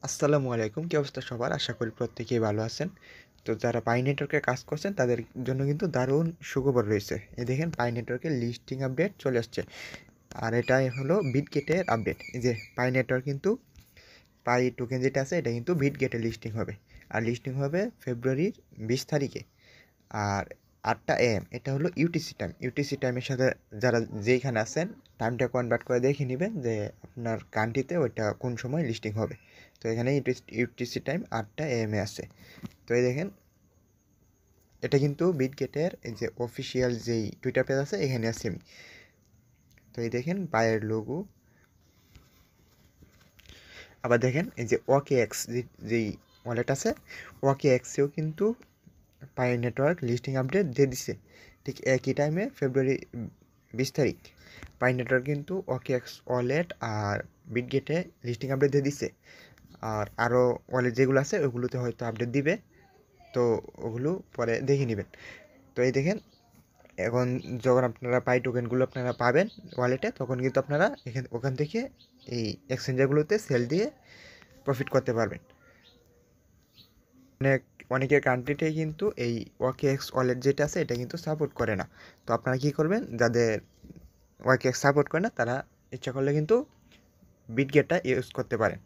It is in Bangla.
আসসালামু আলাইকুম। কি অবস্থা সবার? আশা করি প্রত্যেকেই ভালো আছেন। তো যারা পাই নেটওয়ার্কে কাজ করছেন তাদের জন্য কিন্তু দারুণ সুখবর রয়েছে। এই দেখেন পাই নেটওয়ার্কের লিস্টিং আপডেট চলে আসছে। আর এটাই হলো বিটগেটের আপডেট। এই যে পাই নেটওয়ার্ক কিন্তু পাই টোকেন যেটা আছে এটা কিন্তু বিটগেটে লিস্টিং হবে। আর লিস্টিং হবে ফেব্রুয়ারির 20 তারিখে। আর 8টা AM এটা হলো ইউটিসি টাইম। ইউটিসি টাইমের সাথে যারা যেইখানে আছেন টাইমটা কনভার্ট করে দেখে নেবেন যে আপনার কান্ট্রিতে ওইটা কোন সময় লিস্টিং হবে। তো এখানে ইউটিসি টাইম 8টা AM আছে। তো এই দেখেন এটা কিন্তু বিটগেটের এই যে অফিসিয়াল যেই টুইটার পেজ আছে এখানে আছে আমি। তো এই দেখেন বায়ের লোগো। আবার দেখেন এই যে ওকে এক্স যেই ওয়ালেট আছে ওকে এক্সেও কিন্তু পাই নেটওয়ার্ক লিস্টিং আপডেট দিয়ে দিছে। ঠিক একই টাইমে ফেব্রুয়ারি 20 তারিখ পাই নেটওয়ার্ক কিন্তু ওকে এক্স ওয়ালেট আর বিটগেটে লিস্টিং আপডেট দিয়ে দিছে। আর আরও ওয়ালেট যেগুলো আছে ওগুলোতে হয়তো আপডেট দিবে। তো ওগুলো পরে দেখে নেবেন। তো এই দেখেন এখন যখন আপনারা পাই টোকেনগুলো আপনারা পাবেন ওয়ালেটে তখন কিন্তু আপনারা ওখান থেকে এই এক্সচেঞ্জারগুলোতে সেল দিয়ে প্রফিট করতে পারবেন। অনেক অনেকের কান্ট্রিতেই কিন্তু এই ওকেএক্স ওয়ালেট যেটা আছে এটা কিন্তু সাপোর্ট করে না। তো আপনারা কী করবেন, যাদের ওকেএক্স সাপোর্ট করে না তারা ইচ্ছা করলে কিন্তু বিটগেটটা ইউজ করতে পারেন।